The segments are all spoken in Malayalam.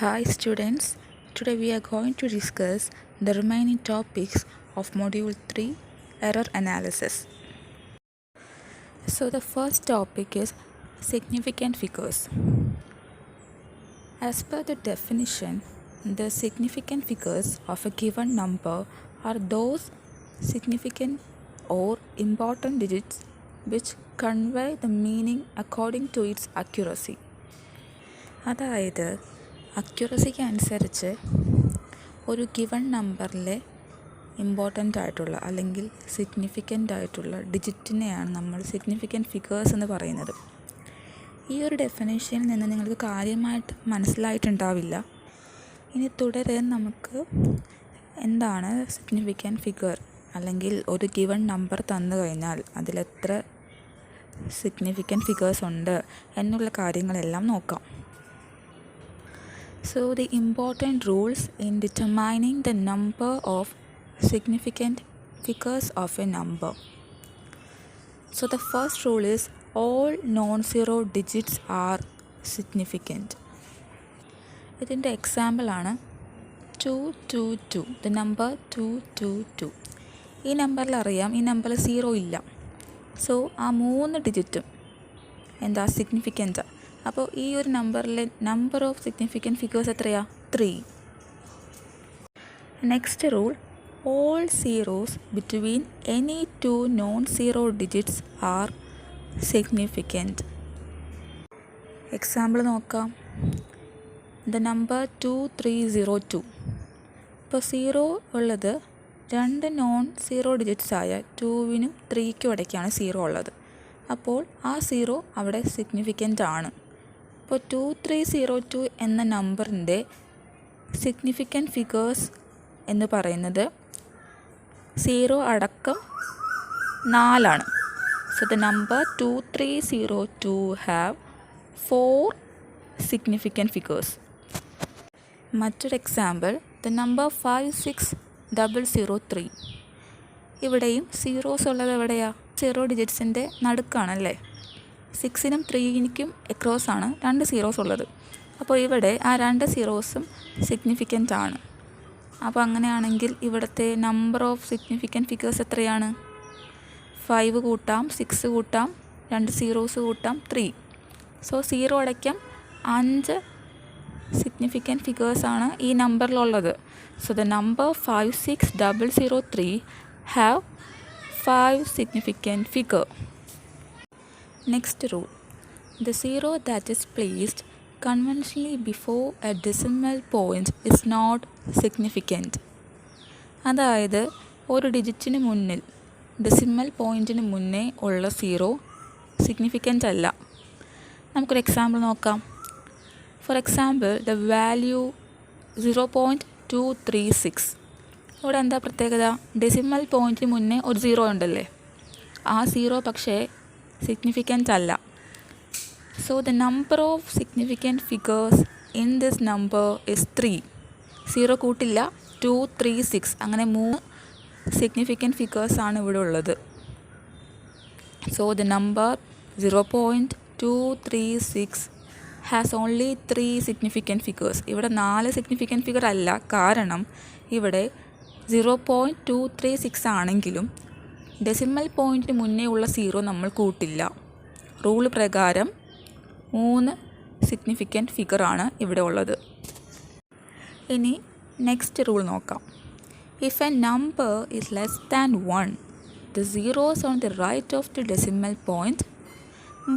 Hi students, today we are going to discuss the remaining topics of Module 3 Error Analysis. So the first topic is significant figures. As per the definition, the significant figures of a given number are those significant or important digits which convey the meaning according to its accuracy. അതായത് അക്യുറസിക്ക് അനുസരിച്ച് ഒരു ഗിവൺ നമ്പറിലെ ഇമ്പോർട്ടൻ്റ് ആയിട്ടുള്ള അല്ലെങ്കിൽ സിഗ്നിഫിക്കൻ്റ് ആയിട്ടുള്ള ഡിജിറ്റിനെയാണ് നമ്മൾ സിഗ്നിഫിക്കൻ്റ് ഫിഗേഴ്സ് എന്ന് പറയുന്നത്. ഈ ഒരു ഡെഫിനേഷനിൽ നിന്ന് നിങ്ങൾക്ക് കാര്യമായിട്ട് മനസ്സിലായിട്ടുണ്ടാവില്ല. ഇനി തുടരെ നമുക്ക് എന്താണ് സിഗ്നിഫിക്കൻ്റ് ഫിഗർ, അല്ലെങ്കിൽ ഒരു ഗിവൺ നമ്പർ തന്നു കഴിഞ്ഞാൽ അതിലെത്ര സിഗ്നിഫിക്കൻ്റ് ഫിഗേഴ്സ് ഉണ്ട് എന്നുള്ള കാര്യങ്ങളെല്ലാം നോക്കാം. So the important rules in determining the number of significant figures of a number. So the first rule is all non-zero digits are significant. ഇതിൻ്റെ എക്സാമ്പിൾ ആണ് 222, the number 222. ഈ നമ്പറിൽ അറിയാം ഈ നമ്പറിൽ 0 ഇല്ല. സോ ആ 3 ഡിജിറ്റും എന്താ സിഗ്നിഫിക്കൻ്റ്. അപ്പോൾ ഈ ഒരു നമ്പറിലെ നമ്പർ ഓഫ് സിഗ്നിഫിക്കൻ്റ് ഫിഗേഴ്സ് എത്രയാ? 3. Next rule, all zeros between any two non zero digits are significant. Example നോക്കാം. The number 2302. ഇപ്പോൾ 0 ഉള്ളത് 2 നോൺ സീറോ ഡിജിറ്റ്സ് ആയ 2നും 3ക്കും ഇടയ്ക്കാണ് 0 ഉള്ളത്. അപ്പോൾ ആ 0 അവിടെ സിഗ്നിഫിക്കൻ്റ് ആണ്. ഇപ്പോൾ 2302 എന്ന നമ്പറിൻ്റെ സിഗ്നിഫിക്കൻ്റ് ഫിഗേഴ്സ് എന്ന് പറയുന്നത് 0 അടക്കം 4 so the number 2302 have 4 significant figures. മറ്റൊരു എക്സാമ്പിൾ, ദ നമ്പർ 56003. ഇവിടെയും സീറോസ് ഉള്ളത് എവിടെയാണ്? 0 ഡിജിറ്റ്സിൻ്റെ നടുക്കാണല്ലേ. 6നും 3നും എക്രോസ് ആണ് 2 സീറോസ് ഉള്ളത്. അപ്പോൾ ഇവിടെ ആ 2 സീറോസും സിഗ്നിഫിക്കൻ്റ് ആണ്. അപ്പോൾ അങ്ങനെയാണെങ്കിൽ ഇവിടുത്തെ നമ്പർ ഓഫ് സിഗ്നിഫിക്കൻ്റ് ഫിഗേഴ്സ് എത്രയാണ്? 5 കൂട്ടാം, 6 കൂട്ടാം, 2 സീറോസ് കൂട്ടാം, 3. സോ 0 അടയ്ക്കാം 5 സിഗ്നിഫിക്കൻ്റ് ഫിഗേഴ്സാണ് ഈ നമ്പറിലുള്ളത്. So the number 56003 have 5 significant figure. Next rule, the 0 that is placed conventionally before a decimal point is not significant. അതായത് ഒരു ഡിജിറ്റിന് മുന്നിൽ, ഡെസിമൽ പോയിൻറ്റിന് മുന്നേ ഉള്ള 0 സിഗ്നിഫിക്കൻ്റ് അല്ല. നമുക്കൊരു എക്സാമ്പിൾ നോക്കാം. For example, the value 0.236. ഇവിടെ എന്താ പ്രത്യേകത? ഡെസിമൽ പോയിൻറ്റിന് മുന്നേ ഒരു 0 ഉണ്ടല്ലേ. ആ 0 പക്ഷേ സിഗ്നിഫിക്കൻ്റ് അല്ല. So the number of significant figures in this number is 3. 0 കൂട്ടില്ല, 236. അങ്ങനെ 3 സിഗ്നിഫിക്കൻ്റ് ഫിഗേഴ്സാണ് ഇവിടെ ഉള്ളത്. So the number 0.236 has only 3 significant figures. ഇവിടെ 4 സിഗ്നിഫിക്കൻ്റ് ഫിഗർ അല്ല. കാരണം ഇവിടെ 0.236 ആണെങ്കിലും ഡെസിമൽ പോയിൻറ്റിന് മുന്നേ ഉള്ള 0 നമ്മൾ കൂട്ടില്ല. റൂൾ പ്രകാരം 3 സിഗ്നിഫിക്കൻ്റ് ഫിഗറാണ് ഇവിടെ ഉള്ളത്. ഇനി നെക്സ്റ്റ് റൂൾ നോക്കാം. If a number is less than 1, the zeros on the right of the decimal point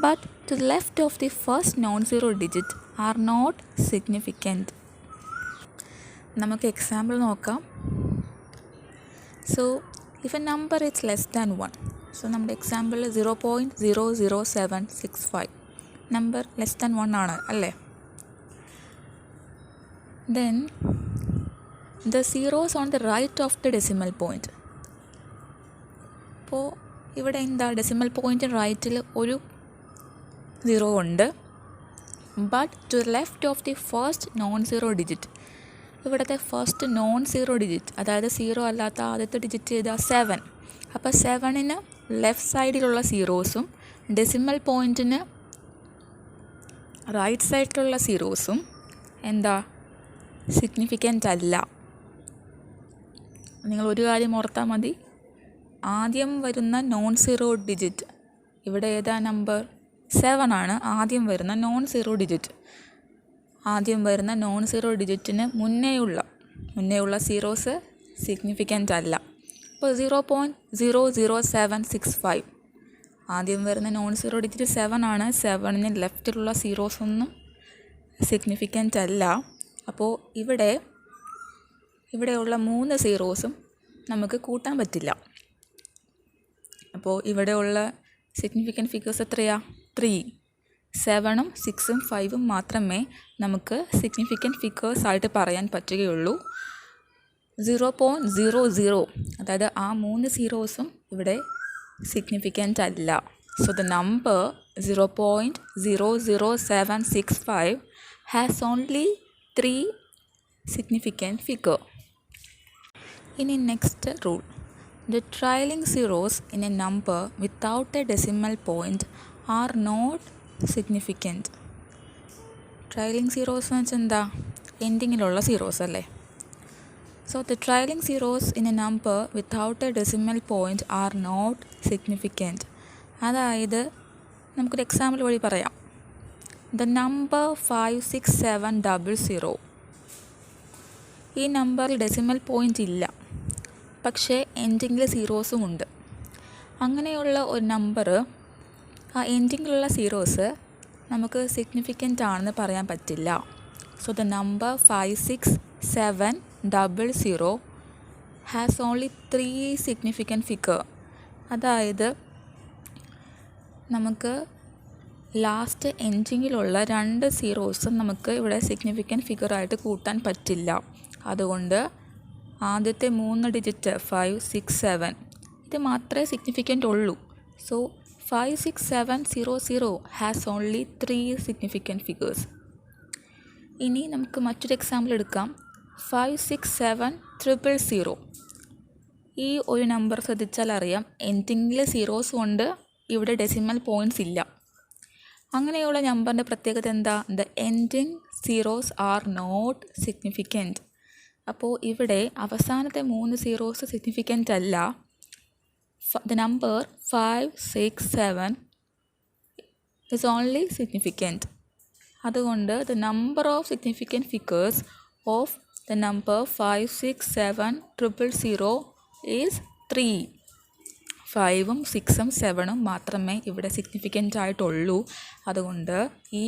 but to the left of the first non zero digit are not significant. നമുക്ക് എക്സാമ്പിൾ നോക്കാം. So if a number is less than 1, so നമ്മുടെ എക്സാമ്പിൾ 0.00765 നമ്പർ ലെസ് ദാൻ 1 ആണ് അല്ലേ. Then the zeros on the right of the decimal point. അപ്പോൾ ഇവിടെ എന്താ, ഡെസിമൽ പോയിൻറ്റ് റൈറ്റിൽ ഒരു 0 ഉണ്ട്. But to left of the first non zero digit. ഇവിടുത്തെ ഫസ്റ്റ് നോൺ സീറോ ഡിജിറ്റ്, അതായത് 0 അല്ലാത്ത ആദ്യത്തെ ഡിജിറ്റ് ചെയ്താൽ 7. അപ്പോൾ 7ന് ലെഫ്റ്റ് സൈഡിലുള്ള സീറോസും ഡെസിമൽ പോയിൻറ്റിന് റൈറ്റ് സൈഡിലുള്ള സീറോസും എന്താ സിഗ്നിഫിക്കൻ്റ് അല്ല. നിങ്ങൾ ഒരു കാര്യം ഓർത്താൽ മതി, ആദ്യം വരുന്ന നോൺ സീറോ ഡിജിറ്റ്, ഇവിടെ ഏതാ നമ്പർ 7 ആണ് ആദ്യം വരുന്ന നോൺ സീറോ ഡിജിറ്റ്. ആദ്യം വരുന്ന നോൺ സീറോ ഡിജിറ്റിന് മുന്നേയുള്ള സീറോസ് സിഗ്നിഫിക്കൻ്റ് അല്ല. അപ്പോൾ 0.00765 ആദ്യം വരുന്ന നോൺ സീറോ ഡിജിറ്റ് 7 ആണ്. 7ന് ലെഫ്റ്റിലുള്ള സീറോസ് ഒന്നും സിഗ്നിഫിക്കൻ്റ് അല്ല. അപ്പോൾ ഇവിടെയുള്ള 3 സീറോസും നമുക്ക് കൂട്ടാൻ പറ്റില്ല. അപ്പോൾ ഇവിടെയുള്ള സിഗ്നിഫിക്കൻ്റ് ഫിഗേഴ്സ് എത്രയാ? 3. 7ഉം 6ഉം 5ഉം മാത്രമേ നമുക്ക് സിഗ്നിഫിക്കൻ്റ് ഫിഗേഴ്സ് ആയിട്ട് പറയാൻ പറ്റുകയുള്ളൂ. 0.00 അതായത് ആ 3 സീറോസും ഇവിടെ സിഗ്നിഫിക്കൻ്റ് അല്ല. So the number 0.00765 has only 3 significant figure. ഇനി next rule, the trailing zeros in a number without a decimal point are not significant. ട്രailing zeros എന്ന് വെച്ചാൽ എന്താ? എൻഡിങ്ങിലുള്ള സീറോസ് അല്ലേ. So the trailing zeros in a number without a decimal point are not significant. അതായത് നമുക്കൊരു എക്സാമ്പിൾ വഴി പറയാം. The number 56700, ഈ നമ്പറിൽ ഡെസിമൽ പോയിൻ്റ് ഇല്ല, പക്ഷേ എൻഡിങ്ങിൽ സീറോസും ഉണ്ട്. അങ്ങനെയുള്ള ഒരു നമ്പർ, ആ എൻഡിങ്ങിലുള്ള സീറോസ് നമുക്ക് സിഗ്നിഫിക്കൻ്റ് ആണെന്ന് പറയാൻ പറ്റില്ല. So the number 56700 has only 3 significant figure. അതായത് നമുക്ക് ലാസ്റ്റ് എൻഡിങ്ങിലുള്ള 2 സീറോസും നമുക്ക് ഇവിടെ സിഗ്നിഫിക്കൻ്റ് ഫിഗറായിട്ട് കൂട്ടാൻ പറ്റില്ല. അതുകൊണ്ട് ആദ്യത്തെ 3 ഡിജിറ്റ് 5, 6, 7 ഇത് മാത്രമേ സിഗ്നിഫിക്കൻ്റ് ഉള്ളൂ. So 56700 has only 3 significant figures. ഇനി നമുക്ക് മറ്റൊരു എക്സാമ്പിൾ എടുക്കാം. 56700. ഈ ഒരു നമ്പർ ശ്രദ്ധിച്ചാൽ അറിയാം, എൻഡിങ്ങിൽ സീറോസ് കൊണ്ട് ഇവിടെ ഡെസിമൽ പോയിൻറ്റ്സ് ഇല്ല. അങ്ങനെയുള്ള നമ്പറിൻ്റെ പ്രത്യേകത എന്താ? The ending zeros are not significant. അപ്പോൾ ഇവിടെ അവസാനത്തെ 3 സീറോസ് സിഗ്നിഫിക്കൻ്റ് അല്ല. The number 567 is only significant. അതുകൊണ്ട് the number of significant figures of the number 56700 is 3. 5ഉം 6ഉം 7ഉം മാത്രമേ ഇവിടെ സിഗ്നിഫിക്കൻ്റ് ആയിട്ടുള്ളൂ. അതുകൊണ്ട് ഈ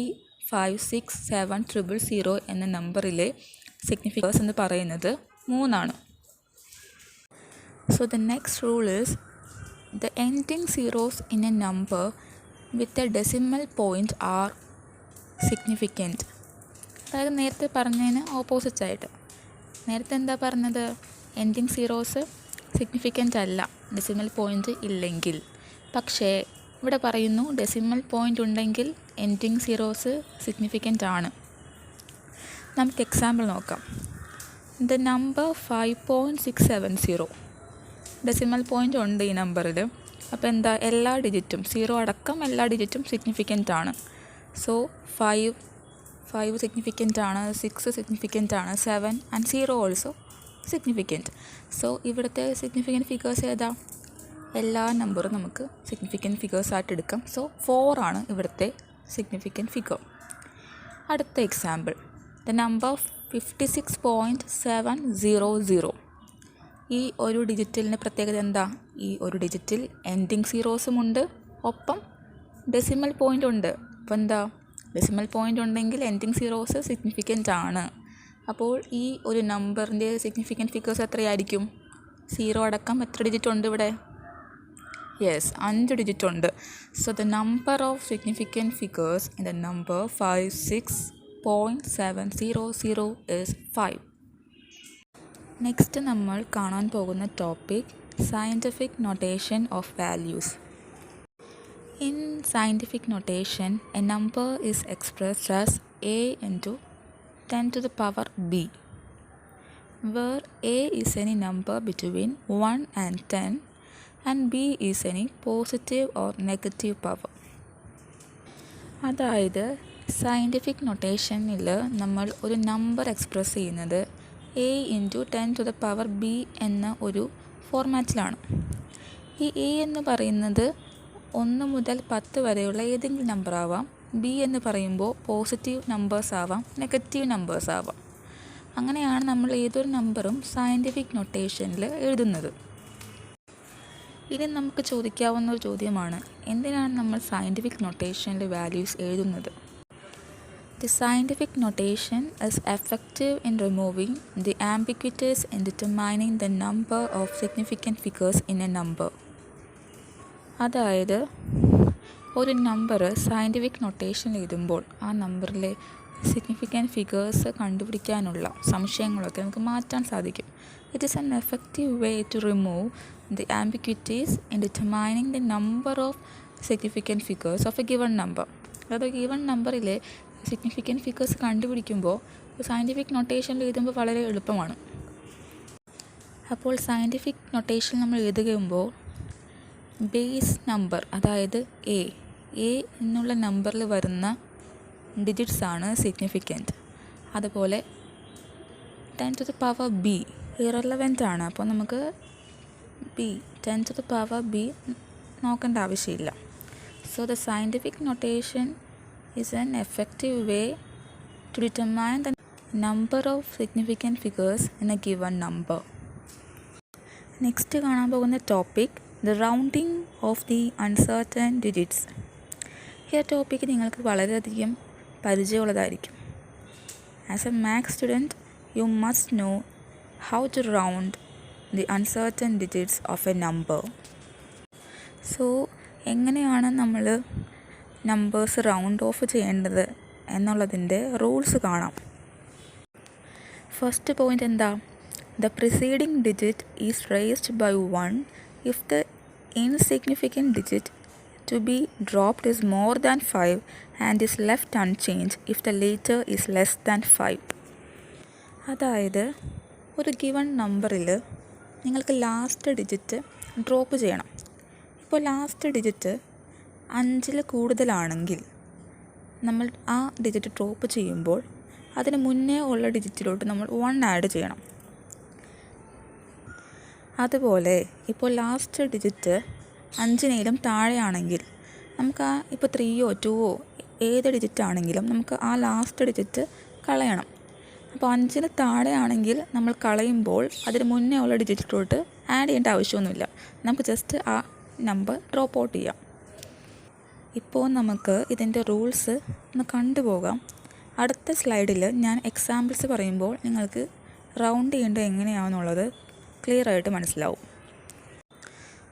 56700 എന്ന നമ്പറിലെ സിഗ്നിഫിക്കൻസ് എന്ന് പറയുന്നത് 3 ആണ്. So the next rule is the ending zeros in a number with a decimal point are significant. അതായത് നേരത്തെ പറഞ്ഞതിന് ഓപ്പോസിറ്റായിട്ട്. നേരത്തെ എന്താ പറഞ്ഞത്? എൻഡിങ് സീറോസ് സിഗ്നിഫിക്കൻ്റ് അല്ല ഡെസിമൽ പോയിൻ്റ് ഇല്ലെങ്കിൽ. പക്ഷേ ഇവിടെ പറയുന്നു ഡെസിമൽ പോയിൻ്റ് ഉണ്ടെങ്കിൽ എൻഡിങ് സീറോസ് സിഗ്നിഫിക്കൻ്റ് ആണ്. നമുക്ക് എക്സാമ്പിൾ നോക്കാം. ദ നമ്പർ 5.670, ഡെസിമൽ പോയിൻ്റ് ഉണ്ട് ഈ നമ്പറിൽ. അപ്പോൾ എന്താ? എല്ലാ ഡിജിറ്റും, സീറോ അടക്കം എല്ലാ ഡിജിറ്റും സിഗ്നിഫിക്കൻ്റ് ആണ്. സോ 5 സിഗ്നിഫിക്കൻ്റ് ആണ്, 6 സിഗ്നിഫിക്കൻ്റ് ആണ്, 7 ആൻഡ് 0 ഓൾസോ സിഗ്നിഫിക്കൻ്റ്. സോ ഇവിടുത്തെ സിഗ്നിഫിക്കൻ്റ് ഫിഗേഴ്സ് ഏതാ? എല്ലാ നമ്പറും നമുക്ക് സിഗ്നിഫിക്കൻ്റ് ഫിഗേഴ്സ് ആയിട്ട് എടുക്കാം. സോ 4 ആണ് ഇവിടുത്തെ സിഗ്നിഫിക്കൻ്റ് ഫിഗർ. അടുത്ത എക്സാമ്പിൾ, ദ നമ്പർ 56.700. ഈ ഒരു ഡിജിറ്റലിൻ്റെ പ്രത്യേകത എന്താ? ഈ ഒരു ഡിജിറ്റിൽ എൻഡിങ് സീറോസും ഉണ്ട്, ഒപ്പം ഡെസിമൽ പോയിൻ്റ് ഉണ്ട്. അപ്പോൾ എന്താ? ഡെസിമൽ പോയിൻ്റ് ഉണ്ടെങ്കിൽ എൻഡിങ് സീറോസ് സിഗ്നിഫിക്കൻ്റ് ആണ്. അപ്പോൾ ഈ ഒരു നമ്പറിൻ്റെ സിഗ്നിഫിക്കൻ്റ് ഫിഗേഴ്സ് എത്രയായിരിക്കും? 0 അടക്കം എത്ര ഡിജിറ്റ് ഉണ്ട് ഇവിടെ? യെസ്, 5 ഡിജിറ്റ് ഉണ്ട്. So the number of significant figures in the number 56.700 is 5. Next നമ്മൾ കാണാൻ പോകുന്ന topic scientific notation of values. In scientific notation, a number is expressed as a into 10 to the power b, where a is any number between 1 and 10 and b is any positive or negative power. അതായത് സയൻറ്റിഫിക് നൊട്ടേഷനിൽ നമ്മൾ ഒരു നമ്പർ എക്സ്പ്രസ് ചെയ്യുന്നത് a ഇൻറ്റു 10⁻b എന്ന ഒരു ഫോർമാറ്റിലാണ്. ഈ a എന്ന് പറയുന്നത് 1 മുതൽ 10 വരെയുള്ള ഏതെങ്കിലും നമ്പർ ആവാം. b എന്ന് പറയുമ്പോൾ പോസിറ്റീവ് നമ്പേഴ്സ് ആവാം, നെഗറ്റീവ് നമ്പേഴ്സ് ആവാം. അങ്ങനെയാണ് നമ്മൾ ഏതൊരു നമ്പറും സയൻറ്റിഫിക് നൊട്ടേഷനിൽ എഴുതുന്നത്. ഇനി നമുക്ക് ചോദിക്കാവുന്ന ഒരു ചോദ്യമാണ്, എന്തിനാണ് നമ്മൾ സയൻറ്റിഫിക് നൊട്ടേഷനിൽ വാല്യൂസ് എഴുതുന്നത്? The scientific notation is effective in removing the ambiguities in determining the number of significant figures in a number. അതായത് ഒരു നമ്പർ സയൻറ്റിഫിക് നൊട്ടേഷൻ എഴുതുമ്പോൾ ആ നമ്പറിലെ സിഗ്നിഫിക്കൻറ്റ് ഫിഗേഴ്സ് കണ്ടുപിടിക്കാനുള്ള സംശയങ്ങളൊക്കെ നമുക്ക് മാറ്റാൻ സാധിക്കും. It is an effective way to remove the ambiguities in determining the number of significant figures of a given number. അതായത് ഗിവൺ നമ്പറിലെ സിഗ്നിഫിക്കൻറ്റ് ഫിഗേഴ്സ് കണ്ടുപിടിക്കുമ്പോൾ സയൻറ്റിഫിക് നൊട്ടേഷനിൽ എഴുതുമ്പോൾ വളരെ എളുപ്പമാണ്. അപ്പോൾ സയൻറ്റിഫിക് നൊട്ടേഷൻ നമ്മൾ എഴുതുമ്പോൾ ബേസ് നമ്പർ, അതായത് എ എന്നുള്ള നമ്പറിൽ വരുന്ന ഡിജിറ്റ്സ് ആണ് സിഗ്നിഫിക്കൻറ്റ്. അതുപോലെ 10⁻b ഇറലവൻ്റ് ആണ്. അപ്പോൾ നമുക്ക് 10⁻b നോക്കേണ്ട ആവശ്യമില്ല. So the scientific notation is an effective way to determine the number of significant figures in a given number. Next കാണാൻ പോകുന്ന topic the rounding off the uncertain digits. ഈ ടോപ്പിക്ക് നിങ്ങൾക്ക് വളരെയധികം പരിചയമുള്ളതായിരിക്കും. As a maths student you must know how to round the uncertain digits of a number. So എങ്ങനെയാണ് നമ്മൾ നമ്പേഴ്സ് റൗണ്ട് ഓഫ് ചെയ്യേണ്ടത് എന്നുള്ളതിൻ്റെ റൂൾസ് കാണാം. ഫസ്റ്റ് പോയിൻ്റ് എന്താ? The preceding digit is raised by 1 if the insignificant digit to be dropped is more than 5 and is left unchanged if the later is less than 5. അതായത് ഒരു ഗിവൺ നമ്പറിൽ നിങ്ങൾക്ക് ലാസ്റ്റ് ഡിജിറ്റ് ഡ്രോപ്പ് ചെയ്യണം. ഇപ്പോൾ ലാസ്റ്റ് ഡിജിറ്റ് 5 കൂടുതലാണെങ്കിൽ നമ്മൾ ആ ഡിജിറ്റ് ഡ്രോപ്പ് ചെയ്യുമ്പോൾ അതിന് മുന്നേ ഉള്ള ഡിജിറ്റിലോട്ട് നമ്മൾ 1 ആഡ് ചെയ്യണം. അതുപോലെ ഇപ്പോൾ ലാസ്റ്റ് ഡിജിറ്റ് 5 താഴെയാണെങ്കിൽ നമുക്ക് ഇപ്പോൾ 3യോ 2ഓ ഏത് ഡിജിറ്റ് ആണെങ്കിലും നമുക്ക് ആ ലാസ്റ്റ് ഡിജിറ്റ് കളയണം. അപ്പോൾ 5 താഴെയാണെങ്കിൽ നമ്മൾ കളയുമ്പോൾ അതിന് മുന്നേ ഉള്ള ഡിജിറ്റിലോട്ട് ആഡ് ചെയ്യേണ്ട ആവശ്യമൊന്നുമില്ല. നമുക്ക് ജസ്റ്റ് ആ നമ്പർ ഡ്രോപ്പ് ഔട്ട് ചെയ്യാം. ഇപ്പോൾ നമുക്ക് ഇതിൻ്റെ റൂൾസ് ഒന്ന് കണ്ടുപോകാം. അടുത്ത സ്ലൈഡിൽ ഞാൻ എക്സാമ്പിൾസ് പറയുമ്പോൾ നിങ്ങൾക്ക് റൗണ്ട് ചെയ്യേണ്ടത് എങ്ങനെയാണെന്നുള്ളത് ക്ലിയർ ആയിട്ട് മനസ്സിലാവും.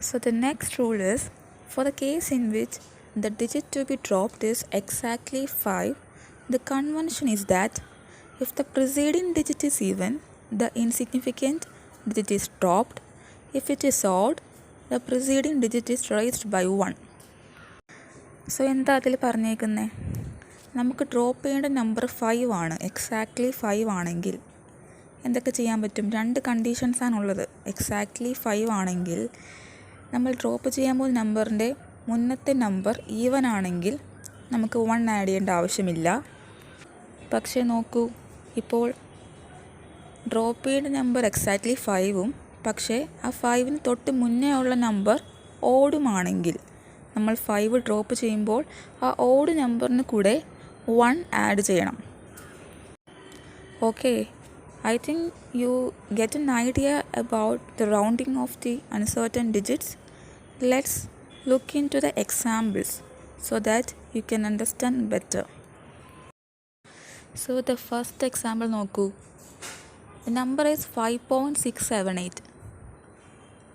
So the next rule is for the case in which the digit to be dropped is exactly 5, the convention is that if the preceding digit is even the insignificant digit is dropped. If it is odd the preceding digit is raised by 1. സോ എന്താ അതിൽ പറഞ്ഞേക്കുന്നത്? നമുക്ക് ഡ്രോപ്പ് ചെയ്യേണ്ട നമ്പർ 5 ആണ്. എക്സാക്ട്ലി 5 ആണെങ്കിൽ എന്തൊക്കെ ചെയ്യാൻ പറ്റും? 2 കണ്ടീഷൻസാണുള്ളത്. എക്സാക്ട്ലി 5 ആണെങ്കിൽ നമ്മൾ ഡ്രോപ്പ് ചെയ്യാൻ പോകുന്ന നമ്പറിൻ്റെ മുന്നത്തെ നമ്പർ ഈവൻ ആണെങ്കിൽ നമുക്ക് 1 ആഡ് ചെയ്യേണ്ട ആവശ്യമില്ല. പക്ഷേ നോക്കൂ, ഇപ്പോൾ ഡ്രോപ്പ് ചെയ്യേണ്ട നമ്പർ എക്സാക്ട്ലി 5ഉം പക്ഷേ ആ 5ന് തൊട്ട് മുന്നേ ഉള്ള നമ്പർ ഓടുമാണെങ്കിൽ നമ്മൾ 5 ഡ്രോപ്പ് ചെയ്യുമ്പോൾ ആ ഓഡ് നമ്പറിന് കൂടെ 1 ആഡ് ചെയ്യണം. Okay, I think you get an idea about the rounding off the uncertain digits. Let's look into the examples so that you can understand better. So the first example നോക്കൂ. The number is 5.678.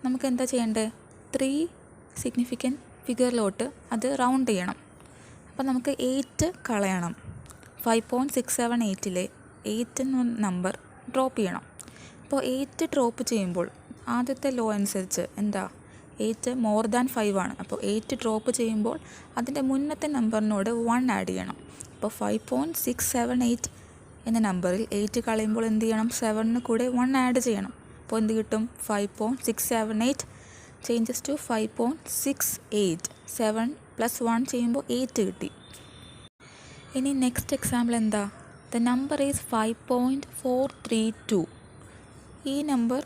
നമുക്ക് എന്താ ചെയ്യേണ്ടത്? 3 സിഗ്നിഫിക്കൻറ്റ് ഫിഗറിലോട്ട് അത് റൗണ്ട് ചെയ്യണം. അപ്പോൾ നമുക്ക് 8 കളയണം. 5.678 8 എന്ന നമ്പർ ഡ്രോപ്പ് ചെയ്യണം. അപ്പോൾ 8 ഡ്രോപ്പ് ചെയ്യുമ്പോൾ ആദ്യത്തെ ലോ അനുസരിച്ച് എന്താ? 8 മോർ ദാൻ 5 ആണ്. അപ്പോൾ 8 ഡ്രോപ്പ് ചെയ്യുമ്പോൾ അതിൻ്റെ മുന്നത്തെ നമ്പറിനോട് 1 ആഡ് ചെയ്യണം. അപ്പോൾ 5.678 എന്ന നമ്പറിൽ 8 കളയുമ്പോൾ എന്ത് ചെയ്യണം? 7ന് കൂടെ 1 ആഡ് ചെയ്യണം. അപ്പോൾ എന്ത് കിട്ടും? 5.678 ചേഞ്ചസ് ടു 5.68. 7 + 1 ചെയ്യുമ്പോൾ 8 കിട്ടി. ഇനി നെക്സ്റ്റ് എക്സാമ്പിൾ എന്താ? The number is 5.432. ഈ നമ്പർ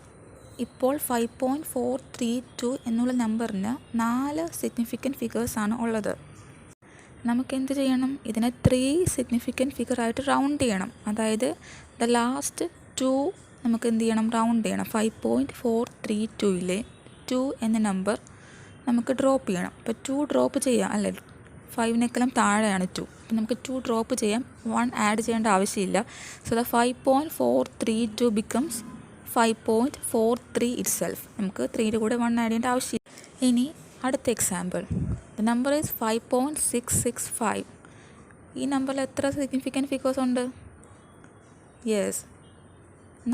ഇപ്പോൾ 5.432 എന്നുള്ള നമ്പറിന് 4 സിഗ്നിഫിക്കൻറ്റ് ഫിഗേഴ്സാണ് ഉള്ളത്. നമുക്ക് എന്ത് ചെയ്യണം? ഇതിനെ 3 സിഗ്നിഫിക്കൻറ്റ് ഫിഗറായിട്ട് റൗണ്ട് ചെയ്യണം. അതായത് ദ ലാസ്റ്റ് 2 നമുക്ക് എന്ത് ചെയ്യണം? റൗണ്ട് ചെയ്യണം. 5.432 2 എന്ന നമ്പർ നമുക്ക് ഡ്രോപ്പ് ചെയ്യണം. അപ്പോൾ 2 ഡ്രോപ്പ് ചെയ്യാം അല്ലേ? 5-നേക്കാളും താഴെയാണ് 2. അപ്പോൾ നമുക്ക് 2 ഡ്രോപ്പ് ചെയ്യാം. 1 ആഡ് ചെയ്യേണ്ട ആവശ്യമില്ല. So the 5.432 becomes 5.43 itself. നമുക്ക് 3യുടെ കൂടെ 1 ആഡ് ചെയ്യേണ്ട ആവശ്യമില്ല. ഇനി അടുത്ത എക്സാമ്പിൾ. The number is 5.665. ഈ നമ്പറിൽ എത്ര സിഗ്നിഫിക്കൻറ്റ് ഫിഗേഴ്സ് ഉണ്ട്? യെസ്,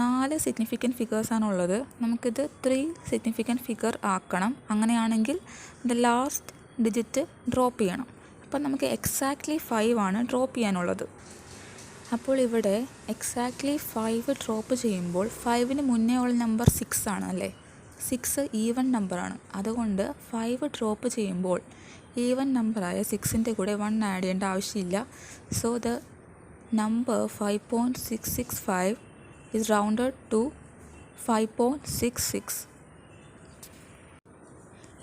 4 സിഗ്നിഫിക്കൻറ്റ് ഫിഗേഴ്സാണുള്ളത്. നമുക്കിത് 3 സിഗ്നിഫിക്കൻറ്റ് ഫിഗർ ആക്കണം. അങ്ങനെയാണെങ്കിൽ ദ ലാസ്റ്റ് ഡിജിറ്റ് ഡ്രോപ്പ് ചെയ്യണം. അപ്പം നമുക്ക് എക്സാക്ട്ലി 5 ആണ് ഡ്രോപ്പ് ചെയ്യാനുള്ളത്. അപ്പോൾ ഇവിടെ എക്സാക്ട്ലി 5 ഡ്രോപ്പ് ചെയ്യുമ്പോൾ 5ന് മുന്നേ ഉള്ള നമ്പർ 6 ആണ് അല്ലേ? 6 ഈവൻ നമ്പറാണ്. അതുകൊണ്ട് 5 ഡ്രോപ്പ് ചെയ്യുമ്പോൾ ഈവൻ നമ്പറായ 6ൻ്റെ കൂടെ 1 ആഡ് ചെയ്യേണ്ട ആവശ്യമില്ല. So the number 5.665 is rounded to 5.66.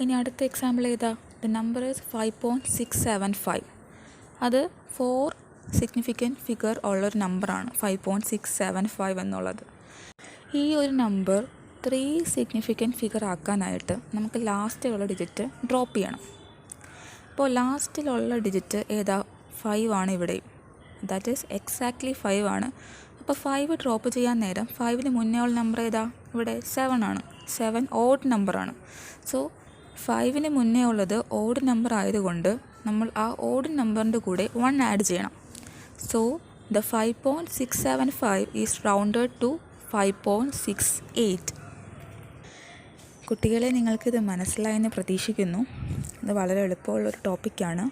ഇനി അടുത്ത എക്സാമ്പിൾ ഏതാ? The number is 5.675. അത് 4 സിഗ്നിഫിക്കൻറ്റ് ഫിഗർ ഉള്ളൊരു നമ്പറാണ് 5.675 എന്നുള്ളത്. ഈ ഒരു നമ്പർ 3 സിഗ്നിഫിക്കൻറ്റ് ഫിഗർ ആക്കാനായിട്ട് നമുക്ക് ലാസ്റ്റിലുള്ള ഡിജിറ്റ് ഡ്രോപ്പ് ചെയ്യണം. അപ്പോൾ ലാസ്റ്റിലുള്ള ഡിജിറ്റ് ഏതാ? 5 ആണ് ഇവിടെയും. ദാറ്റ് ഈസ് എക്സാക്ട്ലി 5 ആണ്. അപ്പോൾ 5 ഡ്രോപ്പ് ചെയ്യാൻ നേരം 5ന് മുന്നേ ഉള്ള നമ്പർ ഏതാ? ഇവിടെ 7 ആണ്. 7 ഓഡ് നമ്പറാണ്. സോ 5ന് മുന്നേ ഉള്ളത് ഓഡ് നമ്പർ ആയതുകൊണ്ട് നമ്മൾ ആ ഓഡ് നമ്പറിൻ്റെ കൂടെ 1 ആഡ് ചെയ്യണം. So the 5.675 is rounded to 5.68. കുട്ടികളെ, നിങ്ങൾക്കിത് മനസ്സിലായെന്ന് പ്രതീക്ഷിക്കുന്നു. ഇത് വളരെ എളുപ്പമുള്ളൊരു ടോപ്പിക്കാണ്.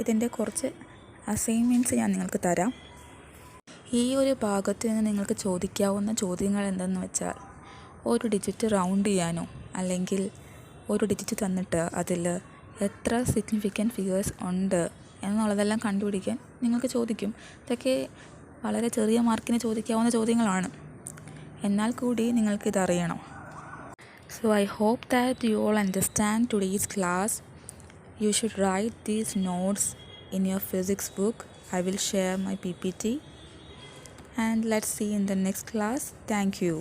ഇതിൻ്റെ കുറച്ച് അസൈൻമെൻറ്റ്സ് ഞാൻ നിങ്ങൾക്ക് തരാം. ഈ ഒരു ഭാഗത്ത് നിന്ന് നിങ്ങൾക്ക് ചോദിക്കാവുന്ന ചോദ്യങ്ങൾ എന്തെന്ന് വെച്ചാൽ, ഒരു ഡിജിറ്റ് റൗണ്ട് ചെയ്യാനോ അല്ലെങ്കിൽ ഒരു ഡിജിറ്റ് തന്നിട്ട് അതിൽ എത്ര സിഗ്നിഫിക്കൻറ്റ് ഫിഗേഴ്സ് ഉണ്ട് എന്നുള്ളതെല്ലാം കണ്ടുപിടിക്കാൻ നിങ്ങൾക്ക് ചോദിക്കും. ഇതൊക്കെ വളരെ ചെറിയ മാർക്കിന് ചോദിക്കാവുന്ന ചോദ്യങ്ങളാണ്. എന്നാൽ കൂടി നിങ്ങൾക്കിതറിയണം. So I hope that you all understand today's class. You should write these notes in your physics book. I will share my PPT. And let's see in the next class. Thank you.